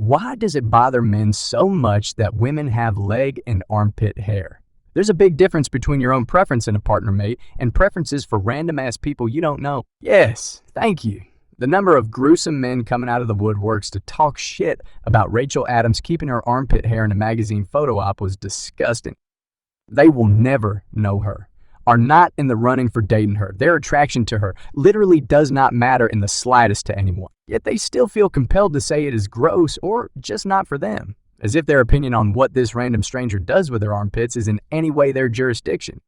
Why does it bother men so much that women have leg and armpit hair? There's a big difference between your own preference in a partner mate and preferences for random-ass people you don't know. Yes, thank you. The number of gruesome men coming out of the woodworks to talk shit about Rachel Adams keeping her armpit hair in a magazine photo op was disgusting. They will never know her, are not in the running for dating her. Their attraction to her literally does not matter in the slightest to anyone. Yet they still feel compelled to say it is gross or just not for them, as if their opinion on what this random stranger does with their armpits is in any way their jurisdiction.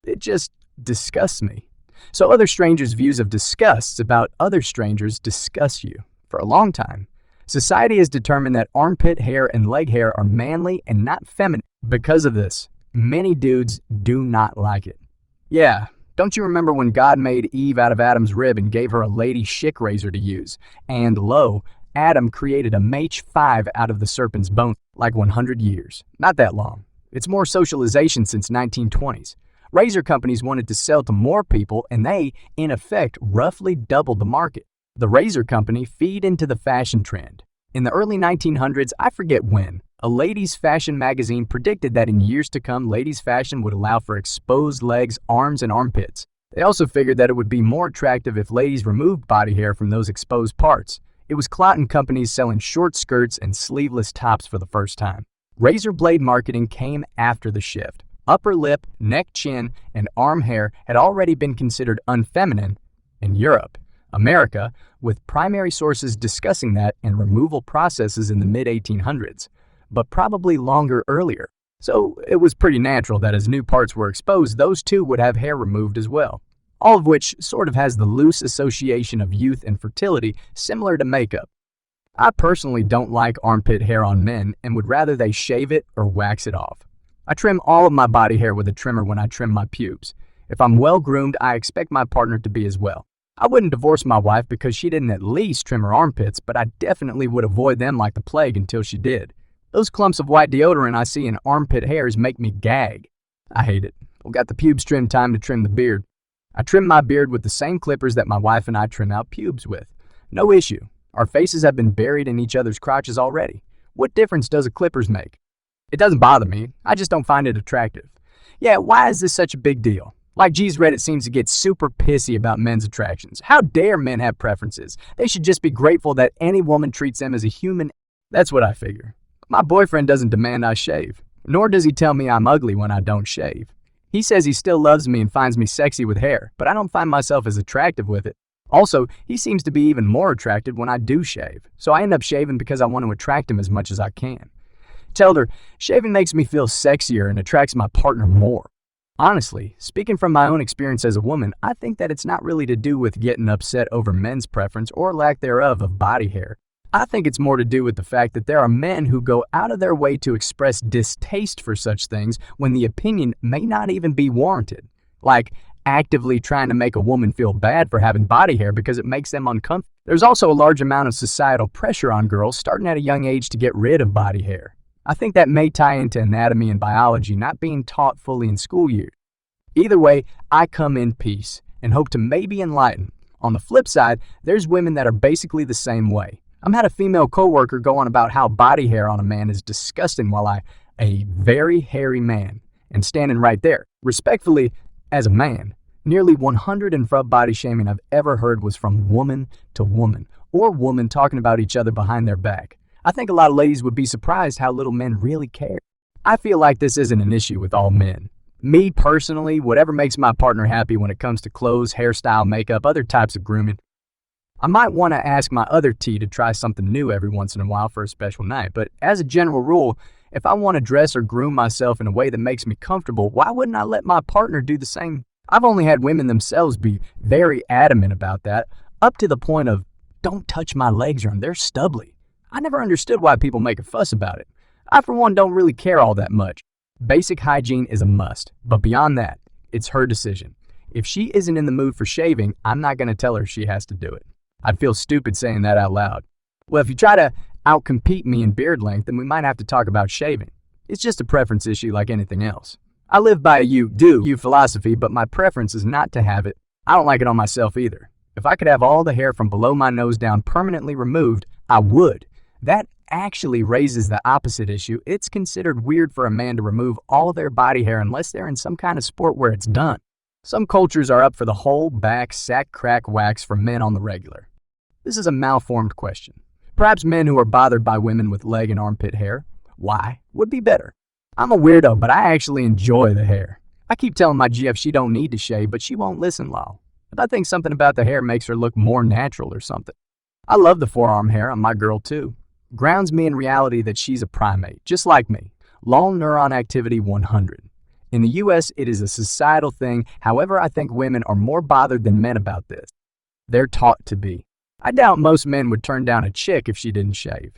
It just disgusts me. So other strangers' views of disgusts about other strangers disgust you. For a long time, society has determined that armpit hair and leg hair are manly and not feminine. Because of this, many dudes do not like it. Yeah, don't you remember when God made Eve out of Adam's rib and gave her a lady shick razor to use? And lo, Adam created a Mach 5 out of the serpent's bone, like 100 years. Not that long. It's more socialization since 1920s. Razor companies wanted to sell to more people, and they, in effect, roughly doubled the market. The razor company feed into the fashion trend. In the early 1900s, I forget when, a ladies' fashion magazine predicted that in years to come, ladies' fashion would allow for exposed legs, arms, and armpits. They also figured that it would be more attractive if ladies removed body hair from those exposed parts. It was clothing companies selling short skirts and sleeveless tops for the first time. Razor blade marketing came after the shift. Upper lip, neck, chin, and arm hair had already been considered unfeminine in Europe. America, with primary sources discussing that and removal processes in the mid-1800s, but probably longer earlier. So it was pretty natural that as new parts were exposed, those too would have hair removed as well. All of which sort of has the loose association of youth and fertility similar to makeup. I personally don't like armpit hair on men and would rather they shave it or wax it off. I trim all of my body hair with a trimmer when I trim my pubes. If I'm well groomed, I expect my partner to be as well. I wouldn't divorce my wife because she didn't at least trim her armpits, but I definitely would avoid them like the plague until she did. Those clumps of white deodorant I see in armpit hairs make me gag. I hate it. Well, got the pubes trim, time to trim the beard. I trim my beard with the same clippers that my wife and I trim out pubes with. No issue. Our faces have been buried in each other's crotches already. What difference does a clippers make? It doesn't bother me. I just don't find it attractive. Yeah, why is this such a big deal? Like G's Reddit seems to get super pissy about men's attractions. How dare men have preferences? They should just be grateful that any woman treats them as a human. That's what I figure. My boyfriend doesn't demand I shave, nor does he tell me I'm ugly when I don't shave. He says he still loves me and finds me sexy with hair, but I don't find myself as attractive with it. Also, he seems to be even more attracted when I do shave, so I end up shaving because I want to attract him as much as I can. Tell her, shaving makes me feel sexier and attracts my partner more. Honestly, speaking from my own experience as a woman, I think that it's not really to do with getting upset over men's preference or lack thereof of body hair. I think it's more to do with the fact that there are men who go out of their way to express distaste for such things when the opinion may not even be warranted. Like actively trying to make a woman feel bad for having body hair because it makes them uncomfortable. There's also a large amount of societal pressure on girls starting at a young age to get rid of body hair. I think that may tie into anatomy and biology not being taught fully in school years. Either way, I come in peace and hope to maybe enlighten. On the flip side, there's women that are basically the same way. I had a female coworker go on about how body hair on a man is disgusting while a very hairy man, and standing right there. Respectfully, as a man, nearly 100 and frub body shaming I've ever heard was from woman to woman, or woman talking about each other behind their back. I think a lot of ladies would be surprised how little men really care. I feel like this isn't an issue with all men. Me personally, whatever makes my partner happy when it comes to clothes, hairstyle, makeup, other types of grooming. I might want to ask my other T to try something new every once in a while for a special night, but as a general rule, if I want to dress or groom myself in a way that makes me comfortable, why wouldn't I let my partner do the same? I've only had women themselves be very adamant about that, up to the point of, don't touch my legs, Ron, they're stubbly. I never understood why people make a fuss about it. I, for one, don't really care all that much. Basic hygiene is a must, but beyond that, it's her decision. If she isn't in the mood for shaving, I'm not going to tell her she has to do it. I'd feel stupid saying that out loud. Well, if you try to outcompete me in beard length, then we might have to talk about shaving. It's just a preference issue like anything else. I live by a you philosophy, but my preference is not to have it. I don't like it on myself either. If I could have all the hair from below my nose down permanently removed, I would. That actually raises the opposite issue. It's considered weird for a man to remove all their body hair unless they're in some kind of sport where it's done. Some cultures are up for the whole back sack crack wax for men on the regular. This is a malformed question. Perhaps men who are bothered by women with leg and armpit hair, why, would be better. I'm a weirdo, but I actually enjoy the hair. I keep telling my GF she don't need to shave, but she won't listen, lol. But I think something about the hair makes her look more natural or something. I love the forearm hair on my girl too. Grounds me in reality that she's a primate, just like me. Long neuron activity 100. In the US, it is a societal thing. However, I think women are more bothered than men about this. They're taught to be. I doubt most men would turn down a chick if she didn't shave.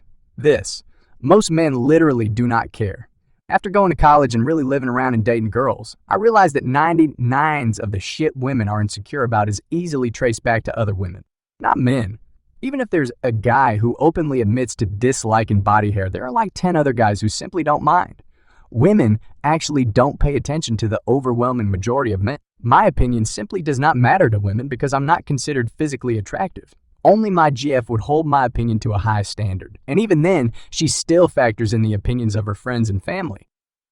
Most men literally do not care. After going to college and really living around and dating girls, I realized that 99% of the shit women are insecure about is easily traced back to other women, not men. Even if there's a guy who openly admits to disliking body hair, there are like 10 other guys who simply don't mind. Women actually don't pay attention to the overwhelming majority of men. My opinion simply does not matter to women because I'm not considered physically attractive. Only my GF would hold my opinion to a high standard. And even then, she still factors in the opinions of her friends and family.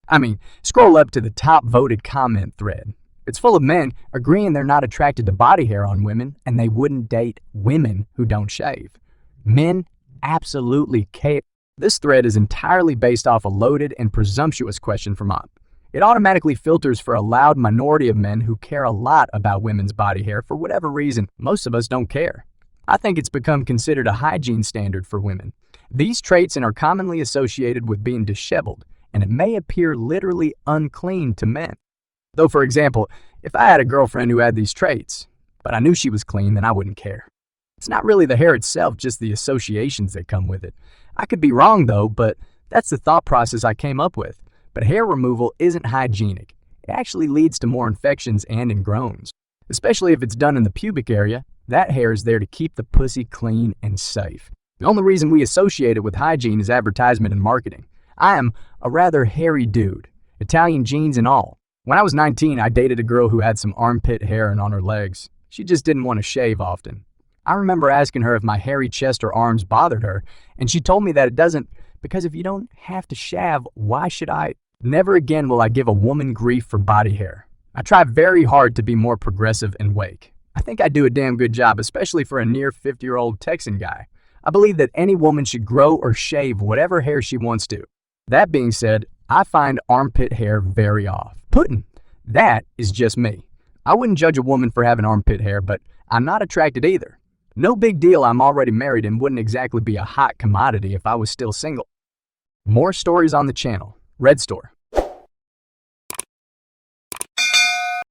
I mean, scroll up to the top voted comment thread. It's full of men agreeing they're not attracted to body hair on women and they wouldn't date women who don't shave. Men absolutely care. This thread is entirely based off a loaded and presumptuous question from Op. It automatically filters for a loud minority of men who care a lot about women's body hair for whatever reason. Most of us don't care. I think it's become considered a hygiene standard for women. These traits are commonly associated with being disheveled, and it may appear literally unclean to men. Though, for example, if I had a girlfriend who had these traits, but I knew she was clean, then I wouldn't care. It's not really the hair itself, just the associations that come with it. I could be wrong though, but that's the thought process I came up with. But hair removal isn't hygienic. It actually leads to more infections and ingrowns. Especially if it's done in the pubic area, that hair is there to keep the pussy clean and safe. The only reason we associate it with hygiene is advertisement and marketing. I am a rather hairy dude, Italian genes and all. When I was 19, I dated a girl who had some armpit hair and on her legs. She just didn't want to shave often. I remember asking her if my hairy chest or arms bothered her, and she told me that it doesn't, because if you don't have to shave, why should I? Never again will I give a woman grief for body hair. I try very hard to be more progressive and wake. I think I do a damn good job, especially for a near 50-year-old Texan guy. I believe that any woman should grow or shave whatever hair she wants to. That being said, I find armpit hair very off-putting. That is just me. I wouldn't judge a woman for having armpit hair, but I'm not attracted either. No big deal, I'm already married and wouldn't exactly be a hot commodity if I was still single. More stories on the channel. RedStore.